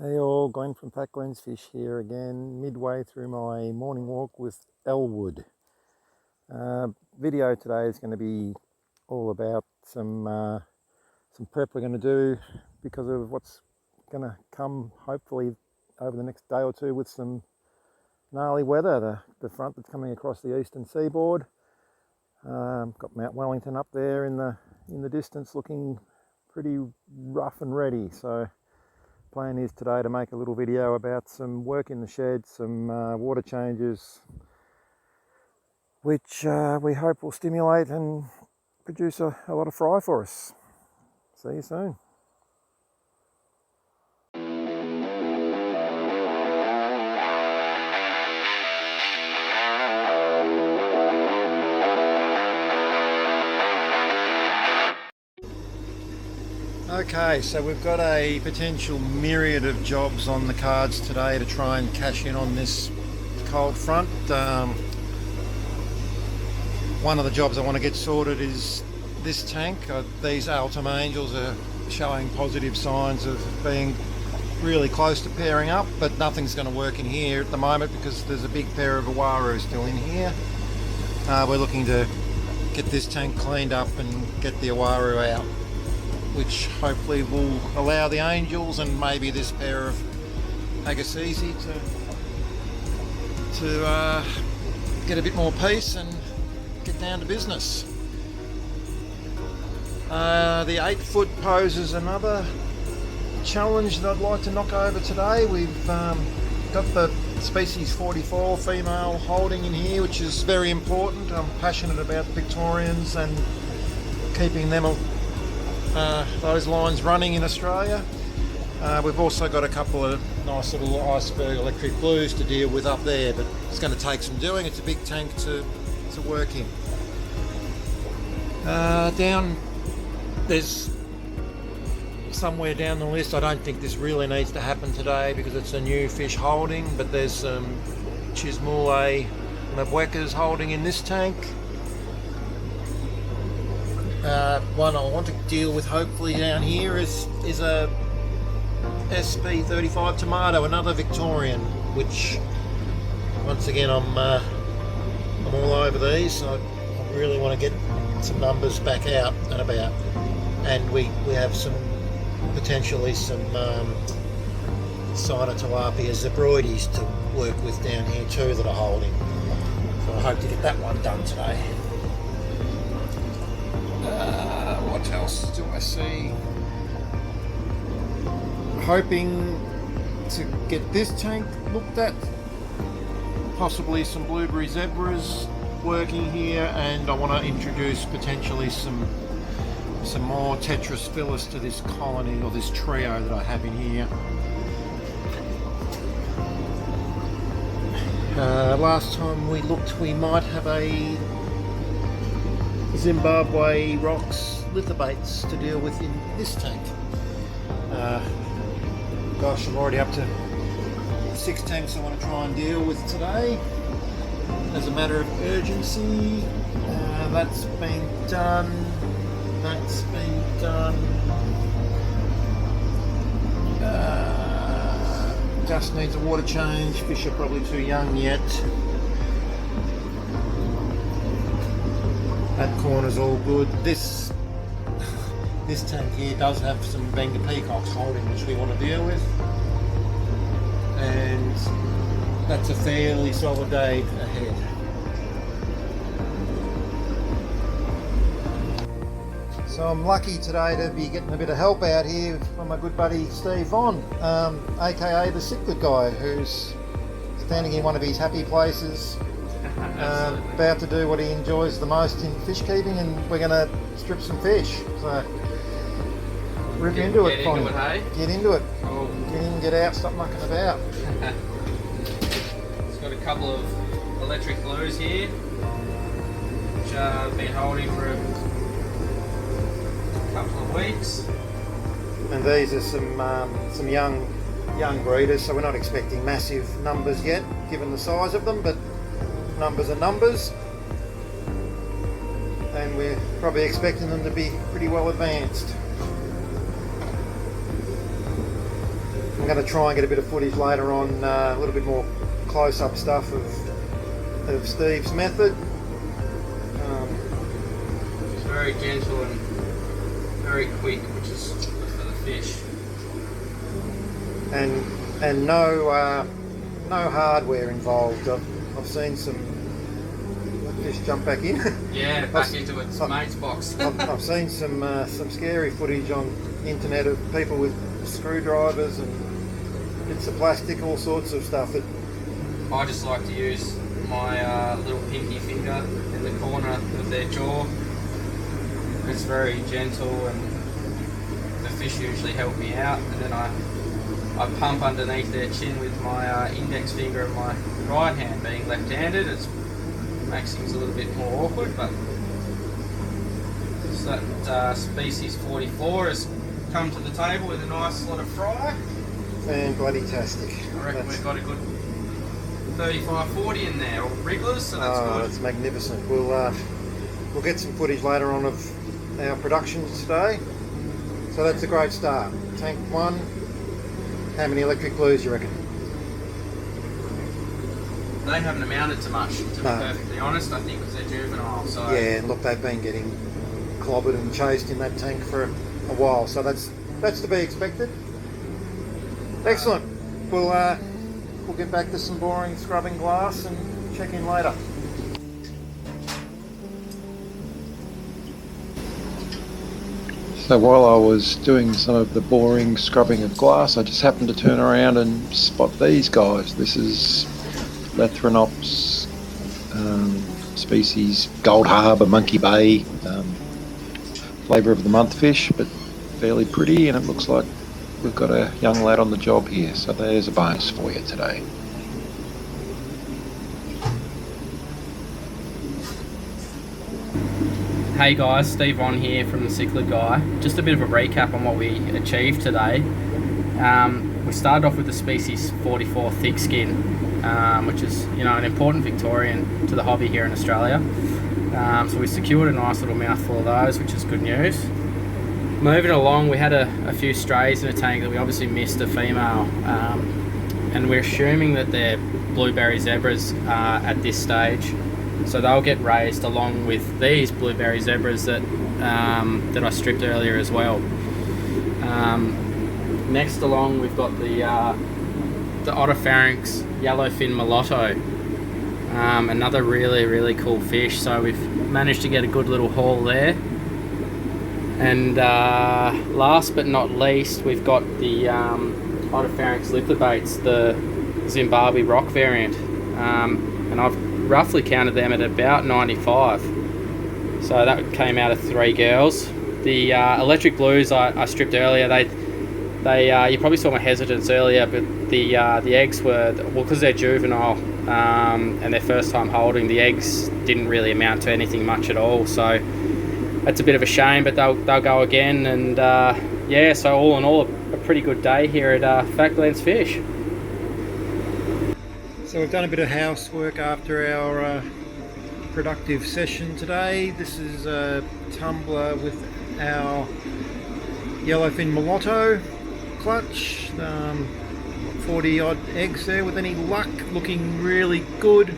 Hey all, Glenn from Pat Glenn's Fish here again, midway through my morning walk with Elwood. Video today is going to be all about some prep we're going to do because of what's going to come hopefully over the next day or two with some gnarly weather. The front that's coming across the eastern seaboard. Got Mount Wellington up there in the distance looking pretty rough and ready. So plan is today to make a little video about some work in the shed, some water changes, which we hope will stimulate and produce a lot of fry for us. See you soon. Okay, so we've got a potential myriad of jobs on the cards today to try and cash in on this cold front. One of the jobs I want to get sorted is this tank. These Altum Angels are showing positive signs of being really close to pairing up, but nothing's going to work in here at the moment because there's a big pair of Awaru still in here. We're looking to get this tank cleaned up and get the Awaru out, which hopefully will allow the Angels and maybe this pair of Agassiz to get a bit more peace and get down to business. The 8-foot poses another challenge that I'd like to knock over today. We've got the species 44 female holding in here, which is very important. I'm passionate about Victorians and keeping them those lines running in Australia. We've also got a couple of nice little iceberg electric blues to deal with up there, but it's going to take some doing. It's a big tank to work in. There's somewhere down the list, I don't think this really needs to happen today because it's a new fish holding, but there's some Chismule Mabwekas holding in this tank. One I want to deal with hopefully down here is a SP35 tomato, another Victorian, which once again I'm all over these. So I really want to get some numbers back out and about, and we have some potentially some Sinotilapia zebroides to work with down here too that are holding. So I hope to get that one done today. What else do I see? Hoping to get this tank looked at, possibly some blueberry zebras working here, and I want to introduce potentially some more Tetraspilus to this colony or this trio that I have in here. Last time we looked, we might have a Zimbabwe rocks lithobates to deal with in this tank. Gosh, I'm already up to 6 tanks I want to try and deal with today as a matter of urgency. That's been done. That's been done. Just needs a water change. Fish are probably too young yet. That corner's all good. This tank here does have some Benga peacocks holding, which we want to deal with, and that's a fairly solid day ahead. So I'm lucky today to be getting a bit of help out here from my good buddy Steve Vaughn, aka the cichlid guy, who's standing in one of his happy places, about to do what he enjoys the most in fish keeping, and we're going to strip some fish. So rip into it, Connie. Get into it. Cool. Get in, get out, stop mucking about. It's got a couple of electric blues here, which I've been holding for a couple of weeks. And these are some young breeders, so we're not expecting massive numbers yet, given the size of them, but numbers are numbers, and we're probably expecting them to be pretty well advanced. I'm going to try and get a bit of footage later on, a little bit more close-up stuff of Steve's method. It's very gentle and very quick, which is good for the fish. And no hardware involved. I've seen some fish jump back in. Yeah, back into its mate's box. I've seen some scary footage on the internet of people with screwdrivers and bits of plastic, all sorts of stuff. I just like to use my little pinky finger in the corner of their jaw. It's very gentle, and the fish usually help me out, and then I pump underneath their chin with my index finger and my right hand, being left-handed. It makes things a little bit more awkward, but so that species 44 has come to the table with a nice lot of fry. Fan-bloody-tastic. I reckon we've got a good 35-40 in there, or wrigglers, so that's good. That's magnificent. We'll get some footage later on of our productions today. So that's a great start. Tank 1. How many electric blues you reckon? They haven't amounted to much, to be perfectly honest. I think because they're juvenile. So yeah, and look, they've been getting clobbered and chased in that tank for a while, so that's to be expected. Excellent. We'll get back to some boring scrubbing glass and check in later. So while I was doing some of the boring scrubbing of glass, I just happened to turn around and spot these guys. This is Lethrinops species Gold Harbour Monkey Bay, flavour of the month fish, but fairly pretty, and it looks like we've got a young lad on the job here, so there's a bonus for you today. Hey guys, Steve on here from the Cichlid Guy. Just a bit of a recap on what we achieved today. We started off with the species 44 thick skin, which is an important Victorian to the hobby here in Australia. So we secured a nice little mouthful of those, which is good news. Moving along, we had a few strays in a tank that we obviously missed a female, and we're assuming that they're blueberry zebras at this stage. So they'll get raised along with these blueberry zebras that I stripped earlier as well. Next along, we've got the Otopharynx yellowfin mulatto, another really cool fish. So we've managed to get a good little haul there. And last but not least, we've got the Otopharynx liplibates, the Zimbabwe rock variant, and I've roughly counted them at about 95. So that came out of 3 girls. The electric blues I stripped earlier. They you probably saw my hesitance earlier, but the eggs were, well, because they're juvenile and their first time holding, the eggs didn't really amount to anything much at all. So that's a bit of a shame, but they'll go again. And yeah, so all in all, a pretty good day here at Falklands Fish. So we've done a bit of housework after our productive session today. This is a tumbler with our yellowfin mulatto clutch. 40 odd eggs there with any luck, looking really good.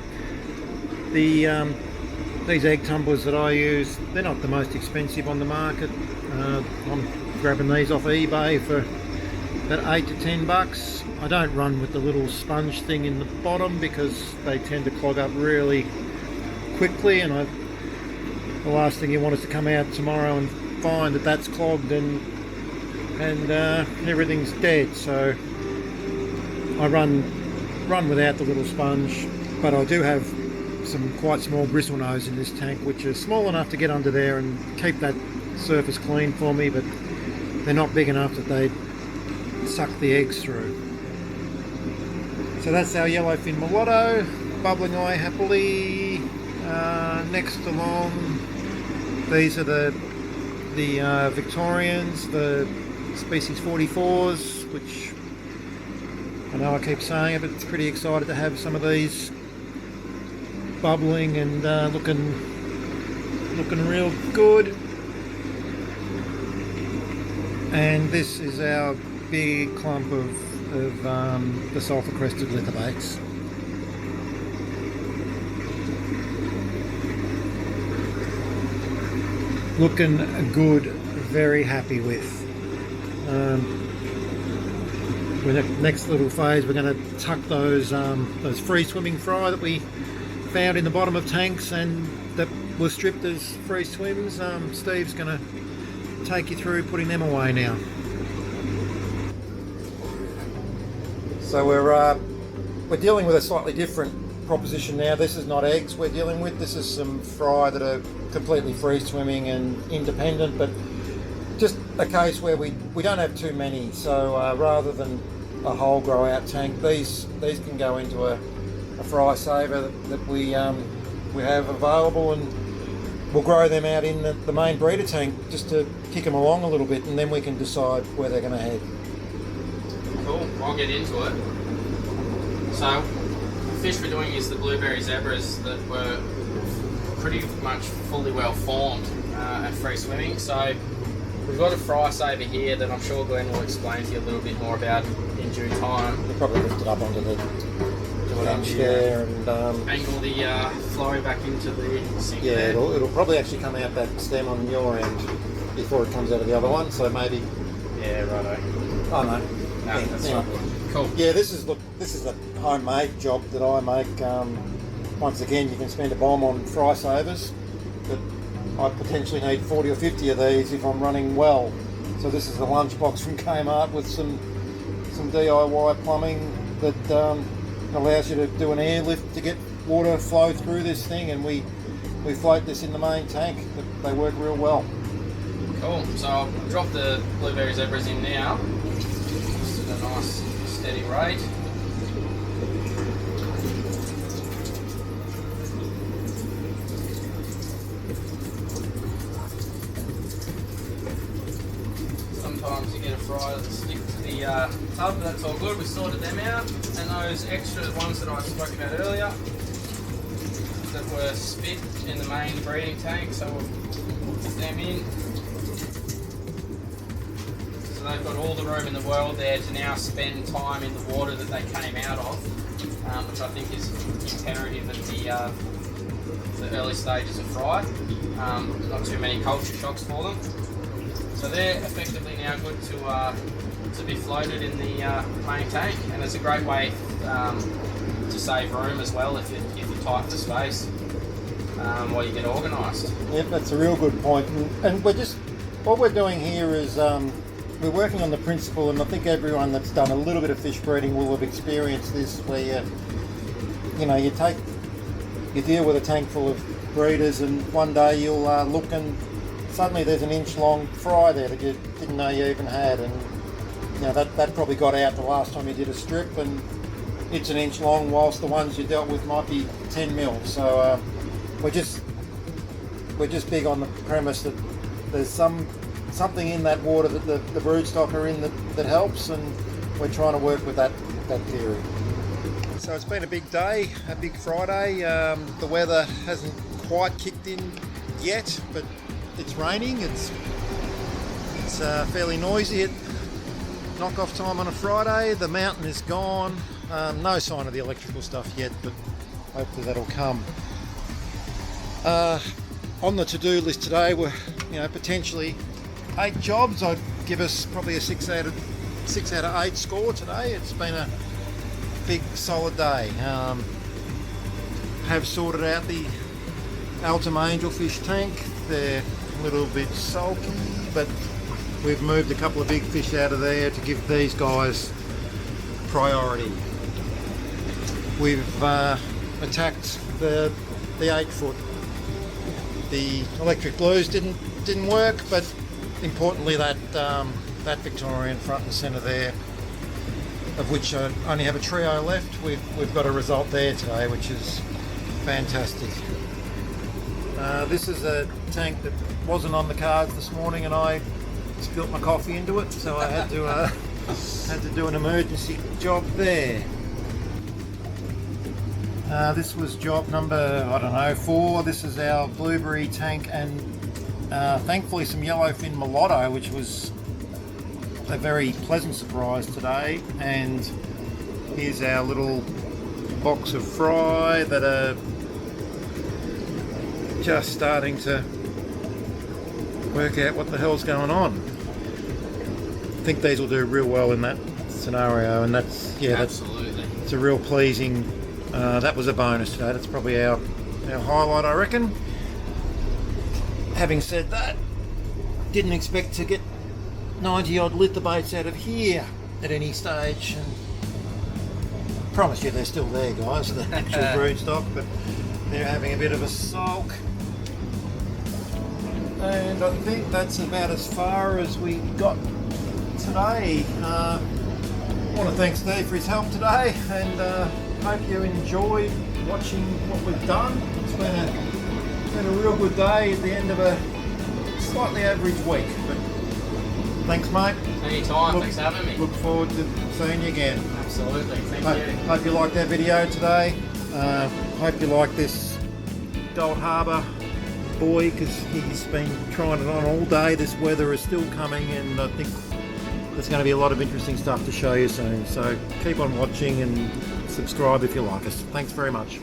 These egg tumblers that I use, they're not the most expensive on the market. I'm grabbing these off eBay for about 8 to 10 bucks. I don't run with the little sponge thing in the bottom because they tend to clog up really quickly, and the last thing you want is to come out tomorrow and find that that's clogged and everything's dead. So I run without the little sponge, but I do have some quite small bristlenose in this tank, which are small enough to get under there and keep that surface clean for me, but they're not big enough that they suck the eggs through. So that's our yellowfin mulatto, bubbling away happily. Next along, these are the Victorians, the species 44s, which I know I keep saying it, but it's pretty excited to have some of these bubbling and looking real good. And this is our big clump of of the sulphur crested lithobates. Looking good, very happy with. With the next little phase, we're going to tuck those free swimming fry that we found in the bottom of tanks and that were stripped as free swims. Steve's going to take you through putting them away now. So we're dealing with a slightly different proposition now. This is not eggs we're dealing with. This is some fry that are completely free swimming and independent, but just a case where we don't have too many. So rather than a whole grow out tank, these can go into a fry saver that we have available, and we'll grow them out in the main breeder tank just to kick them along a little bit, and then we can decide where they're going to head. Cool, I'll get into it. So, the fish we're doing is the blueberry zebras that were pretty much fully well formed at free swimming. So, we've got a fry saver here that I'm sure Glenn will explain to you a little bit more about in due time. We'll probably lift it up onto the bench there and angle the flow back into the sink. Yeah, there. it'll probably actually come out that stem on your end before it comes out of the other one. So maybe. Yeah, righto. Oh no. No, that's anyway. right. Cool. Yeah, this is a homemade job that I make. Once again, you can spend a bomb on fry savers, but I potentially need 40 or 50 of these if I'm running well. So this is a lunchbox from Kmart with some DIY plumbing that allows you to do an airlift to get water flow through this thing, and we float this in the main tank. They work real well. Cool. So I'll drop the blueberry zebras in now. Just at a nice steady rate. Sometimes you get a fry that stick to the tub, but that's all good. We sorted them out, and those extra ones that I spoke about earlier that were spit in the main breeding tank, so we'll put them in. So they've got all the room in the world there to now spend time in the water that they came out of, which I think is imperative at the early stages of fry. Not too many culture shocks for them. So they're effectively now good to be floated in the main tank, and it's a great way to save room as well if you tighten the space while you get organised. Yep, that's a real good point. And what we're doing here is we're working on the principle, and I think everyone that's done a little bit of fish breeding will have experienced this, where you deal with a tank full of breeders, and one day you'll look and suddenly there's an inch long fry there that you didn't know you even had, and that probably got out the last time you did a strip, and it's an inch long whilst the ones you dealt with might be 10 mil. So we're just big on the premise that there's something in that water that the broodstock are in that helps, and we're trying to work with that theory. So it's been a big day, a big Friday. The weather hasn't quite kicked in yet, but it's raining. It's fairly noisy at knock-off time on a Friday. The mountain is gone. No sign of the electrical stuff yet, but hopefully that'll come. On the to-do list today were, potentially 8 jobs. I'd give us probably a 6 out of 8 score today. It's been a big solid day. Have sorted out the Altum angelfish tank. They're a little bit sulky, but we've moved a couple of big fish out of there to give these guys priority. We've attacked the 8 foot. The electric glues didn't work, but importantly that Victorian front and centre there, of which I only have a trio left, we've got a result there today, which is fantastic. This is a tank that wasn't on the cards this morning, and I spilt my coffee into it, so I had to do an emergency job there. This was job number 4. This is our blueberry tank, and thankfully some yellowfin mulatto, which was a very pleasant surprise today, and here's our little box of fry that are just starting to work out what the hell's going on. I think these will do real well in that scenario, and that's Absolutely. it's a real pleasing. That was a bonus today. That's probably our highlight, I reckon. Having said that, didn't expect to get 90 odd lithobaits out of here at any stage, and promise you they're still there, guys, the actual broodstock, but they're having a bit of a sulk. And I think that's about as far as we got today. I want to thank Steve for his help today, and hope you enjoyed watching what we've done. It's been a real good day at the end of a slightly average week. But thanks, mate. Anytime, thanks for having me. Look forward to seeing you again. Absolutely, thank you. Hope you liked that video today. Hope you like this Gold Harbour boy, because he's been trying it on all day. This weather is still coming, and I think there's going to be a lot of interesting stuff to show you soon. So keep on watching and subscribe if you like us. Thanks very much.